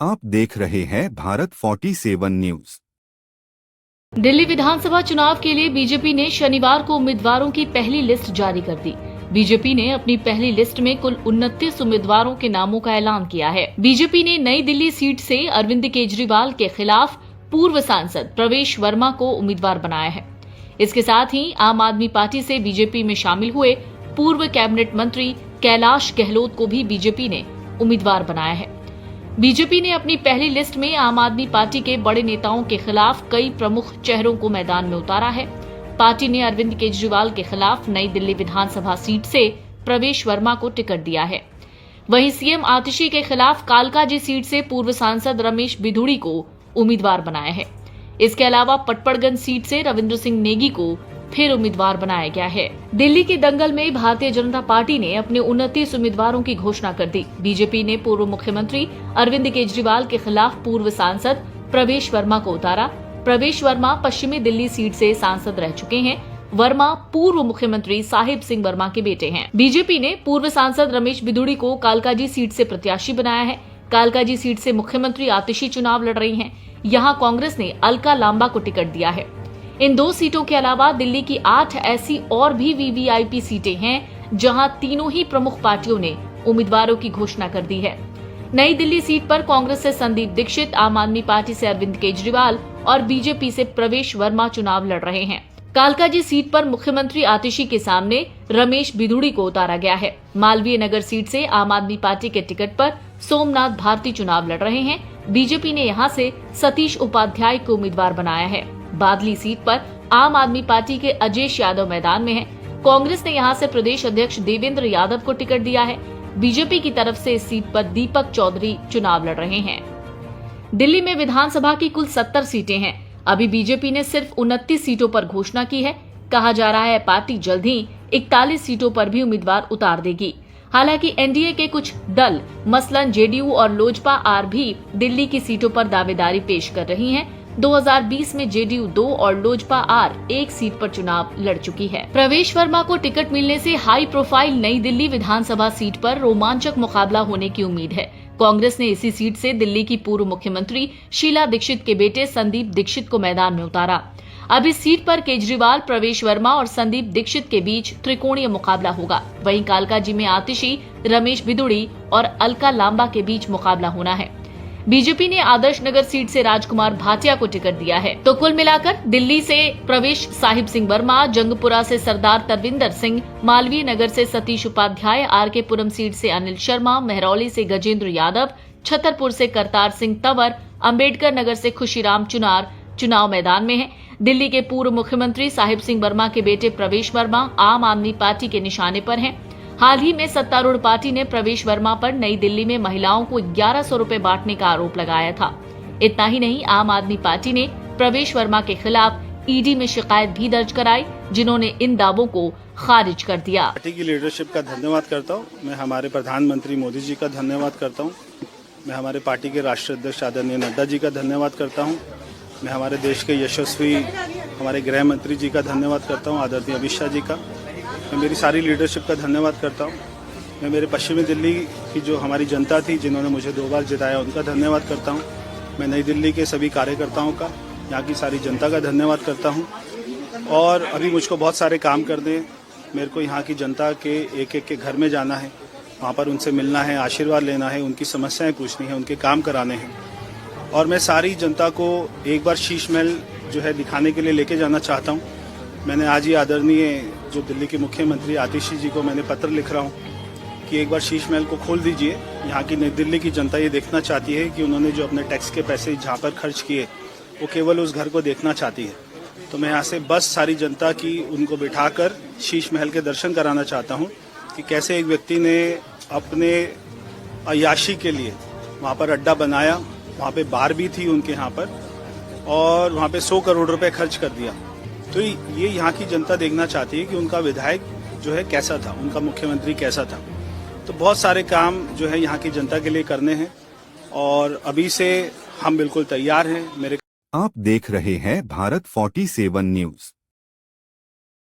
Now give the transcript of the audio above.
आप देख रहे हैं भारत 47 न्यूज। दिल्ली विधानसभा चुनाव के लिए बीजेपी ने शनिवार को उम्मीदवारों की पहली लिस्ट जारी कर दी। बीजेपी ने अपनी पहली लिस्ट में कुल 29 उम्मीदवारों के नामों का ऐलान किया है। बीजेपी ने नई दिल्ली सीट से अरविंद केजरीवाल के खिलाफ पूर्व सांसद प्रवेश वर्मा को उम्मीदवार बनाया है। इसके साथ ही आम आदमी पार्टी से बीजेपी में शामिल हुए पूर्व कैबिनेट मंत्री कैलाश गहलोत को भी बीजेपी ने उम्मीदवार बनाया है। बीजेपी ने अपनी पहली लिस्ट में आम आदमी पार्टी के बड़े नेताओं के खिलाफ कई प्रमुख चेहरों को मैदान में उतारा है। पार्टी ने अरविंद केजरीवाल के खिलाफ नई दिल्ली विधानसभा सीट से प्रवेश वर्मा को टिकट दिया है। वहीं सीएम आतिशी के खिलाफ कालकाजी सीट से पूर्व सांसद रमेश बिधूड़ी को उम्मीदवार बनाया है। इसके अलावा पटपड़गंज सीट से रविंद्र सिंह नेगी को फिर उम्मीदवार बनाया गया है। दिल्ली के दंगल में भारतीय जनता पार्टी ने अपने 29 उम्मीदवारों की घोषणा कर दी। बीजेपी ने पूर्व मुख्यमंत्री अरविंद केजरीवाल के खिलाफ पूर्व सांसद प्रवेश वर्मा को उतारा। प्रवेश वर्मा पश्चिमी दिल्ली सीट से सांसद रह चुके हैं। वर्मा पूर्व मुख्यमंत्री साहिब सिंह वर्मा के बेटे हैं। बीजेपी ने पूर्व सांसद रमेश बिधूड़ी को कालकाजी सीट से प्रत्याशी बनाया है। कालकाजी सीट से मुख्यमंत्री आतिशी चुनाव लड़ रही हैं। यहाँ कांग्रेस ने अलका लांबा को टिकट दिया है। इन दो सीटों के अलावा दिल्ली की 8 ऐसी और भी वीवीआईपी सीटें हैं जहां तीनों ही प्रमुख पार्टियों ने उम्मीदवारों की घोषणा कर दी है। नई दिल्ली सीट पर कांग्रेस से संदीप दीक्षित, आम आदमी पार्टी से अरविंद केजरीवाल और बीजेपी से प्रवेश वर्मा चुनाव लड़ रहे हैं। कालकाजी सीट पर मुख्यमंत्री आतिशी के सामने रमेश बिधूड़ी को उतारा गया है। मालवीय नगर सीट से आम आदमी पार्टी के टिकट पर सोमनाथ भारती चुनाव लड़ रहे हैं। बीजेपी ने यहां से सतीश उपाध्याय को उम्मीदवार बनाया है। बादली सीट पर आम आदमी पार्टी के अजेश यादव मैदान में है। कांग्रेस ने यहां से प्रदेश अध्यक्ष देवेंद्र यादव को टिकट दिया है। बीजेपी की तरफ से इस सीट पर दीपक चौधरी चुनाव लड़ रहे हैं। दिल्ली में विधानसभा की कुल 70 सीटें हैं। अभी बीजेपी ने सिर्फ 29 सीटों पर घोषणा की है। कहा जा रहा है पार्टी जल्द ही 41 सीटों पर भी उम्मीदवार उतार देगी। हालांकि एनडीए के कुछ दल मसलन जेडीयू और लोजपा आर भी दिल्ली की सीटों पर दावेदारी पेश कर रही हैं। 2020 में जेडीयू 2 और लोजपा आर 1 सीट पर चुनाव लड़ चुकी है। प्रवेश वर्मा को टिकट मिलने से हाई प्रोफाइल नई दिल्ली विधानसभा सीट पर रोमांचक मुकाबला होने की उम्मीद है। कांग्रेस ने इसी सीट से दिल्ली की पूर्व मुख्यमंत्री शीला दीक्षित के बेटे संदीप दीक्षित को मैदान में उतारा। अब इस सीट पर केजरीवाल, प्रवेश वर्मा और संदीप दीक्षित के बीच त्रिकोणीय मुकाबला होगा। वहीं कालकाजी में आतिशी, रमेश बिधूड़ी और अलका लांबा के बीच मुकाबला होना है। बीजेपी ने आदर्श नगर सीट से राजकुमार भाटिया को टिकट दिया है। तो कुल मिलाकर दिल्ली से प्रवेश साहिब सिंह वर्मा, जंगपुरा से सरदार तरविंदर सिंह, मालवीय नगर से सतीश उपाध्याय, आरके पुरम सीट से अनिल शर्मा, मेहरौली से गजेंद्र यादव, छतरपुर से करतार सिंह तंवर, अंबेडकर नगर से खुशीराम चुनार चुनाव मैदान में है। दिल्ली के पूर्व मुख्यमंत्री साहिब सिंह वर्मा के बेटे प्रवेश वर्मा आम आदमी पार्टी के निशाने पर हैं। हाल ही में सत्तारूढ़ पार्टी ने प्रवेश वर्मा पर नई दिल्ली में महिलाओं को 1100 रुपए बांटने का आरोप लगाया था। इतना ही नहीं, आम आदमी पार्टी ने प्रवेश वर्मा के खिलाफ ईडी में शिकायत भी दर्ज कराई, जिन्होंने इन दावों को खारिज कर दिया। पार्टी की लीडरशिप का धन्यवाद करता हूँ। मैं हमारे प्रधानमंत्री मोदी जी का धन्यवाद करता हूँ। मैं हमारे पार्टी के राष्ट्रीय अध्यक्ष आदरणीय नड्डा जी का धन्यवाद करता हूँ। मैं हमारे देश के यशस्वी हमारे गृह मंत्री जी का धन्यवाद करता हूँ, आदरणीय अमित शाह जी का। मैं मेरी सारी लीडरशिप का धन्यवाद करता हूँ। मैं मेरे पश्चिमी दिल्ली की जो हमारी जनता थी, जिन्होंने मुझे 2 बार जिताया, उनका धन्यवाद करता हूँ। मैं नई दिल्ली के सभी कार्यकर्ताओं का, यहाँ की सारी जनता का धन्यवाद करता हूँ। और अभी मुझको बहुत सारे काम करने हैं। मेरे को यहाँ की जनता के एक के घर में जाना है, वहाँ पर उनसे मिलना है, आशीर्वाद लेना है, उनकी समस्याएं पूछनी है, उनके काम कराने हैं। और मैं सारी जनता को एक बार शीश महल जो है दिखाने के लिए लेके जाना चाहता हूँ। मैंने आज ही आदरणीय जो दिल्ली के मुख्यमंत्री आतिशी जी को मैंने पत्र लिख रहा हूँ कि एक बार शीश महल को खोल दीजिए। यहाँ की नई दिल्ली की जनता ये देखना चाहती है कि उन्होंने जो अपने टैक्स के पैसे जहाँ पर खर्च किए, वो केवल उस घर को देखना चाहती है। तो मैं यहाँ से बस सारी जनता की उनको बिठाकर शीश महल के दर्शन कराना चाहता हूँ कि कैसे एक व्यक्ति ने अपने अय्याशी के लिए वहाँ पर अड्डा बनाया, वहाँ पे बार भी थी उनके यहाँ पर, और वहाँ पे 100 करोड़ रुपए खर्च कर दिया। तो ये यहाँ की जनता देखना चाहती है कि उनका विधायक जो है कैसा था, उनका मुख्यमंत्री कैसा था। तो बहुत सारे काम जो है यहाँ की जनता के लिए करने हैं और अभी से हम बिल्कुल तैयार हैं। आप देख रहे हैं भारत 47 न्यूज।